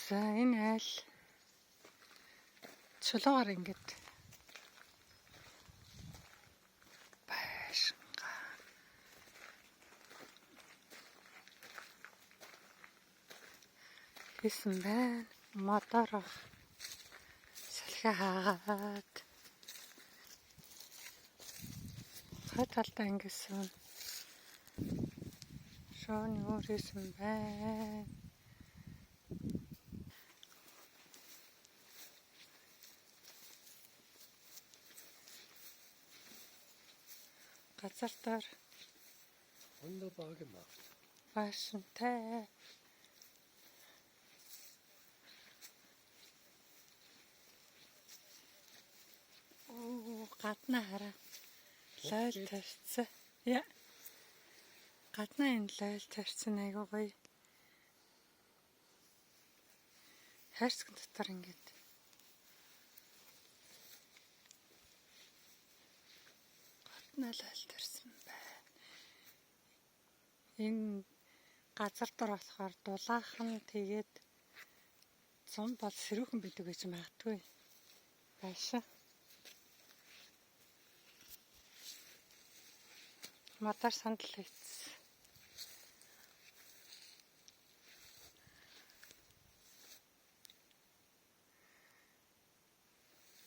За энэ айл чулуугаар ингээд байшингаа хийсэн байна. Мотор салхи хаагаад хай талдаа ингэсэн шооны өөрөөсөн байна. Газар дээр Ондоо баг юм аа. байшинтай. Гадна хараа. Лойл тарьцсан. Яа. Гадна энэ лойл тарьцсан айгуу гоё. Хайрцаг дотор ингээд гадна лойл тарьсан байна. Энэ газар дээр болохоор дулаахан тэгээд зам бол сэрүүхэн бидэг гэж магадгүй. Байшаа. Мотор сандал хийсэн.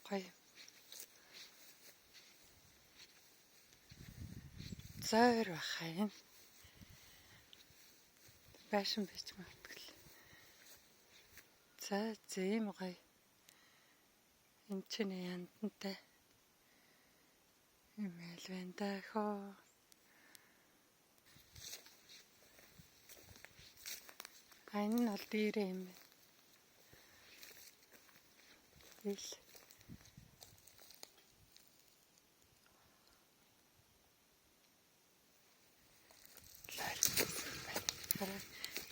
Гоё. Зойр бахаа юм. Байшин бич магадгүй. За зэм гоё. Энд чинь янтантай. Имэл байна дахо. Энэ нь бол дээрээ юм байна. Ил.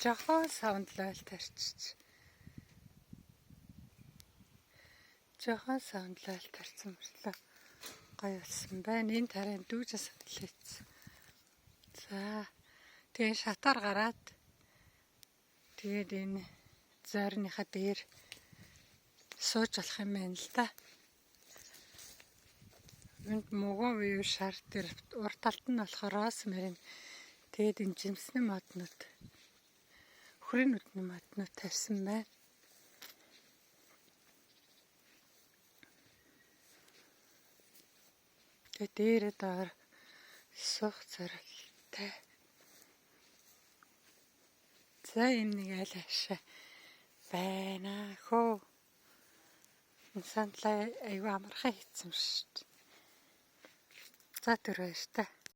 Жохон саунд лойл тарьчих. Жохон саунд лойл тарьсан мөрлөө гоё болсон байна. Энэ тарайн дүүжээ сандал хийсэн. За тэгээ шатаар гараад тэгээд энэ зойрныхаа дээр сууж болох юм байна л да. Энд могоо вью шар дээр урт талд нь болохоор розмарин. Тэгээд энэ жимсний моднууд хүрээ нүдний моднууд тавьсан байна. Тэгээд дээрээ доор суух зорилттой. За энэ нэг айл хашаа байна хөө. Энэ сандлаа аюу амархан хийсэн шүү дээ. За түр байж та.